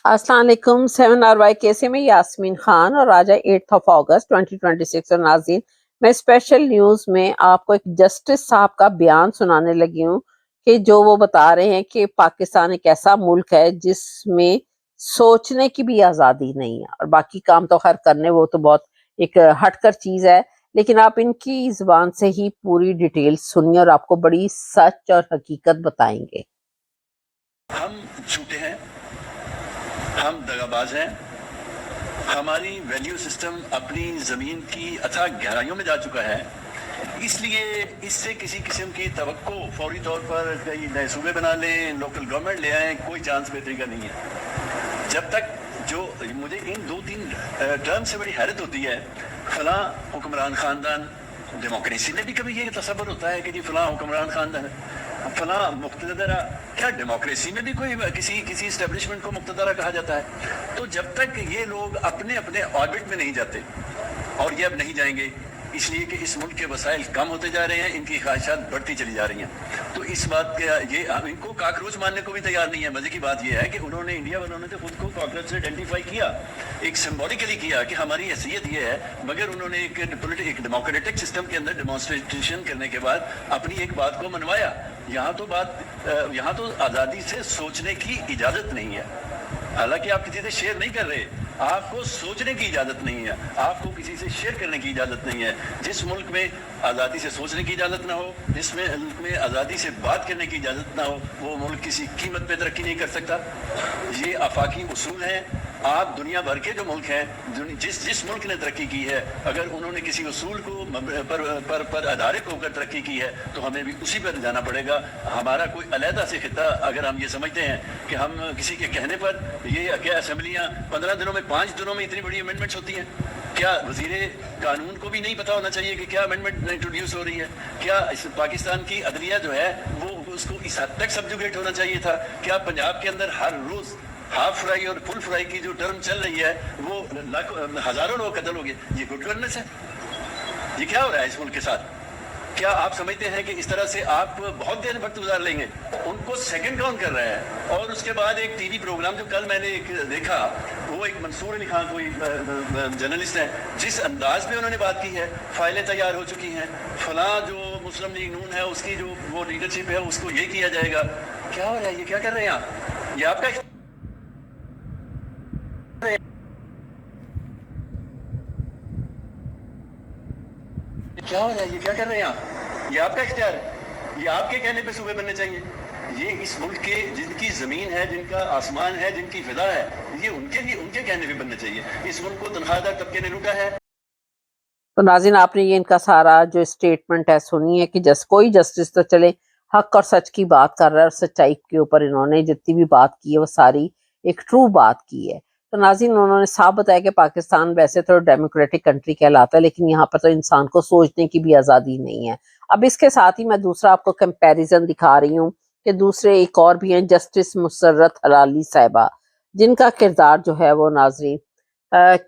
अस्सलाम वालेकुम। 7 RY से में यास्मीन खान और आज है 8 अगस्त 2026 और नाज़रीन, मैं स्पेशल न्यूज़ में आपको एक जस्टिस साहब का बयान सुनाने लगी हूँ कि जो वो बता रहे हैं कि पाकिस्तान एक ऐसा मुल्क है जिसमें सोचने की भी आज़ादी नहीं है और बाकी काम तो खैर करने वो तो बहुत एक हटकर चीज़ है, लेकिन आप इनकी ज़ुबान से ही पूरी डिटेल सुनिए और आपको बड़ी सच और हकीकत बताएंगे। हम झूठे हैं, हम दगाबाज हैं, हमारी वैल्यू सिस्टम अपनी ज़मीन की अथाह गहराइयों में जा चुका है। इसलिए इससे किसी किस्म की तवक्को फौरी तौर पर कई नए सूबे बना लें, लोकल गवर्नमेंट ले आएँ, कोई चांस बेहतरी का नहीं है। जब तक जो मुझे इन 2-3 टर्म से बड़ी हैरत होती है, फलां हुक्मरान ख़ानदान, डेमोक्रेसी में भी कभी ये तसव्वुर होता है कि जी फलां हुक्मरान ख़ानदान है, फलां मुक़्तदरा। क्या डेमोक्रेसी में भी कोई किसी इस्टेब्लिशमेंट को मुक़्तदरा कहा जाता है? तो जब तक ये लोग अपने अपने ऑर्बिट में नहीं जाते, और ये अब नहीं जाएंगे इसलिए कि इस मुल्क के वसाइल कम होते जा रहे हैं, इनकी ख्वाहिशात बढ़ती चली जा रही हैं, तो इस बात के ये इनको काकरोच मानने को भी तैयार नहीं है। मजे की बात ये है कि उन्होंने इंडिया वालों ने तो खुद को काकरोच से आइडेंटिफाई किया, एक सिम्बॉलिकली किया कि हमारी हैसियत ये है, मगर उन्होंने एक डेमोक्रेटिक सिस्टम के अंदर डेमोन्स्ट्रेशन करने के बाद अपनी एक बात को मनवाया। यहाँ तो आज़ादी से सोचने की इजाज़त नहीं है। हालांकि आप किसी से शेयर नहीं कर रहे, आपको सोचने की इजाज़त नहीं है, आपको किसी से शेयर करने की इजाज़त नहीं है। जिस मुल्क में आज़ादी से सोचने की इजाज़त ना हो, जिसमें मुल्क में आज़ादी से बात करने की इजाज़त ना हो, वो मुल्क किसी कीमत पे तरक्की नहीं कर सकता। ये आफाकी उसूल हैं। आप दुनिया भर के जो मुल्क हैं, जिस मुल्क ने तरक्की की है, अगर उन्होंने किसी उसूल को पर आधारित होकर तरक्की की है तो हमें भी उसी पर जाना पड़ेगा। हमारा कोई अलहदा से खिता अगर हम ये समझते हैं कि हम किसी के कहने पर ये क्या असेंबलियाँ 15 दिनों में 5 दिनों में इतनी बड़ी अमेंडमेंट्स होती हैं, क्या वज़ीरे कानून को भी नहीं पता होना चाहिए कि क्या अमेंडमेंट इंट्रोड्यूस हो रही है? क्या इस पाकिस्तान की अदलिया जो है वो उसको इस हद तक सब्जुगेट होना चाहिए था? क्या पंजाब के अंदर हर रोज़ हाफ फ्राई और फुल फ्राई की जो टर्म चल रही है वो हज़ारों लोग कत्ल हो गए? ये गुड गवर्नेंस है? ये क्या हो रहा है इस मुल्क के साथ? क्या आप समझते हैं कि इस तरह से आप बहुत देर वक्त गुजार लेंगे? उनको सेकंड काउंट कर रहे हैं। और उसके बाद एक टीवी प्रोग्राम जो कल मैंने देखा, वो एक मंसूर अली खान कोई जर्नलिस्ट है, जिस अंदाज में उन्होंने बात की है, फाइलें तैयार हो चुकी हैं, फलां जो मुस्लिम लीग नून है उसकी जो वो लीडरशिप है उसको ये किया जाएगा। क्या हो रहा है? ये क्या कर रहे हैं आप? ये आपका क्या हो रहा है? ये क्या कर रहे हैं आप? ये आपका इख्तियार है, ये आपके कहने पे सूबे बनने चाहिए। ये इस मुल्क के जिनकी ज़मीन है, जिनका आसमान है, जिनकी फिजा है, ये उनके कहने पे बनने चाहिए। इस मुल्क को तनख्वाहदार तबके ने लूटा है। तो नाज़रीन, आपने ये इनका सारा जो स्टेटमेंट है सुनी है कि कोई जस्टिस तो चले हक और सच की बात कर रहा है और सच्चाई के ऊपर इन्होंने जितनी भी बात की है वो सारी एक ट्रू बात की है। तो नाज़रीन, उन्होंने साफ बताया कि पाकिस्तान वैसे तो डेमोक्रेटिक कंट्री कहलाता है, लेकिन यहाँ पर तो इंसान को सोचने की भी आज़ादी नहीं है। अब इसके साथ ही मैं दूसरा आपको कंपैरिजन दिखा रही हूँ कि दूसरे एक और भी हैं, जस्टिस मुसर्रत हलाली साहिबा, जिनका किरदार जो है वो नाज़रीन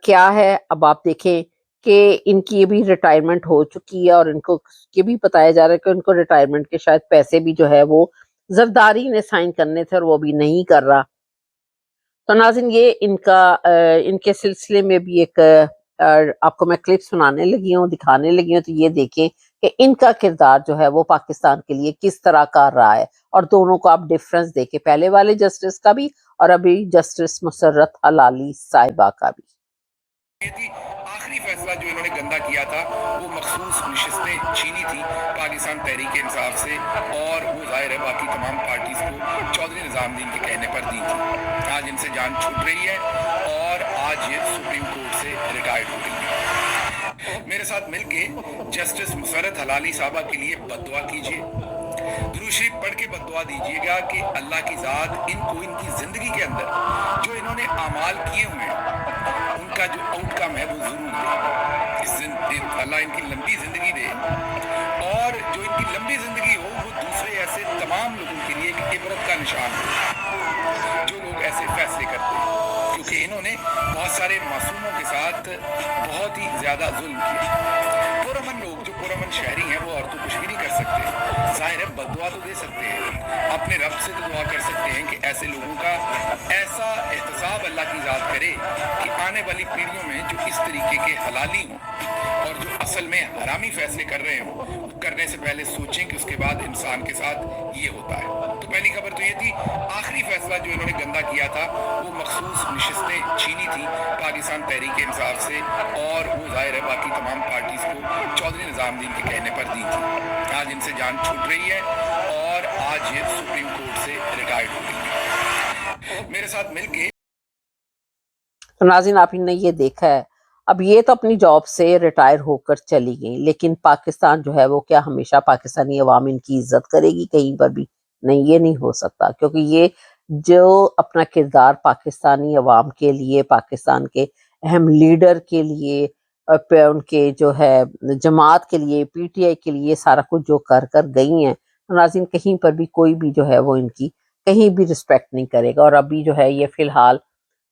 क्या है। अब आप देखें कि इनकी भी रिटायरमेंट हो चुकी है और इनको ये भी बताया जा रहा है कि उनको रिटायरमेंट के शायद पैसे भी जो है वो जरदारी ने साइन करने थे और वो भी नहीं कर रहा। तो नाज़रीन, ये इनके सिलसिले में भी एक आपको मैं क्लिप सुनाने लगी हूँ, दिखाने लगी हूँ, तो ये देखें कि इनका किरदार जो है वो पाकिस्तान के लिए किस तरह कर रहा है और दोनों को आप डिफरेंस देखें, पहले वाले जस्टिस का भी और अभी जस्टिस मुसर्रत हलाली साहिबा का भी। आखिरी फैसला जो इन्होंने गंदा किया था वो मखसूस नशिस्तें छीनी थी पाकिस्तान तहरीक इंसाफ से, और वो जाहिर है बाकी तमाम पार्टीज को चौधरी निजामुद्दीन के कहने पर दी थी। आज इनसे जान छूट रही है और आज ये सुप्रीम कोर्ट से रिटायर्ड हो गई है। मेरे साथ मिलके जस्टिस मुसर्रत हलाली साहबा के लिए बद्दुआ कीजिए, दुरूद शरीफ पढ़ के बद्दुआ दीजिएगा कि अल्लाह की ज़ात इनको इनकी ज़िंदगी के अंदर जो इन्होंने अमाल किए हुए हैं उनका जो आउटकम है वो ज़रूर दे। अल्लाह इनकी लंबी ज़िंदगी दे और जो इनकी लंबी ज़िंदगी हो वो दूसरे ऐसे तमाम लोगों के लिए एक इबरत का निशान हो जो लोग ऐसे फैसले करते हैं, क्योंकि इन्होंने बहुत सारे मासूमों के साथ बहुत ही ज़्यादा जुल्म किया। पुरअमन लोग जो पुरअमन शहरी हैं वो और तो कुछ भी नहीं कर सकते, जाहिर है बद्दुआ तो दे सकते हैं, अपने रब से तो दुआ कर सकते हैं कि ऐसे लोगों का ऐसा एहतसाब साहब अल्लाह की ज़ात करे कि आने वाली पीढ़ियों में जो इस तरीके के हलाली हों और जो असल में हरामी फैसले कर रहे हों, वो करने से पहले सोचें कि उसके बाद इंसान के साथ ये होता है। तो पहली खबर तो ये थी, आखिरी फैसला जो इन्होंने गंदा किया था वो मखसूस नशिस्तें छीनी थी पाकिस्तान तहरीक इंसाफ से, और वो जाहिर है बाकी तमाम पार्टीज को चौधरी निजामुद्दीन के कहने पर दी थी। आज इनसे जान छूट रही है और आज ये सुप्रीम कोर्ट से रिटायर्ड हो रही है। मेरे साथ मिलके तो नाज़रीन आपने ये देखा है, अब ये तो अपनी जॉब से रिटायर होकर चली गई, लेकिन पाकिस्तान जो है वो क्या हमेशा पाकिस्तानी अवाम इनकी इज्जत करेगी कहीं पर भी? नहीं, ये नहीं हो सकता, क्योंकि ये जो अपना किरदार पाकिस्तानी अवाम के लिए, पाकिस्तान के अहम लीडर के लिए, उनके जो है जमात के लिए, पीटीआई के लिए सारा कुछ जो कर कर गई हैं, तो नाज़रीन कहीं पर भी कोई भी जो है वो इनकी कहीं भी रिस्पेक्ट नहीं करेगा। और अभी जो है ये फिलहाल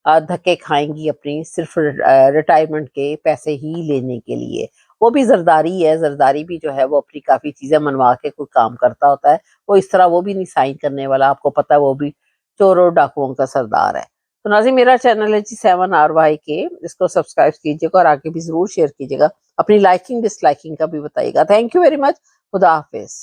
धक्के खाएंगी अपनी सिर्फ रिटायरमेंट के पैसे ही लेने के लिए। वो भी जरदारी है, जरदारी भी जो है वो अपनी काफ़ी चीज़ें मनवा के कोई काम करता होता है, वो इस तरह वो भी नहीं साइन करने वाला, आपको पता है वो भी चोरों डाकुओं का सरदार है। तो नाज़रीन मेरा चैनल है G7RYK, इसको सब्सक्राइब कीजिएगा और आगे भी ज़रूर शेयर कीजिएगा, अपनी लाइकिंग डिसलाइकिंग का भी बताइएगा। थैंक यू वेरी मच, खुदा हाफिज़।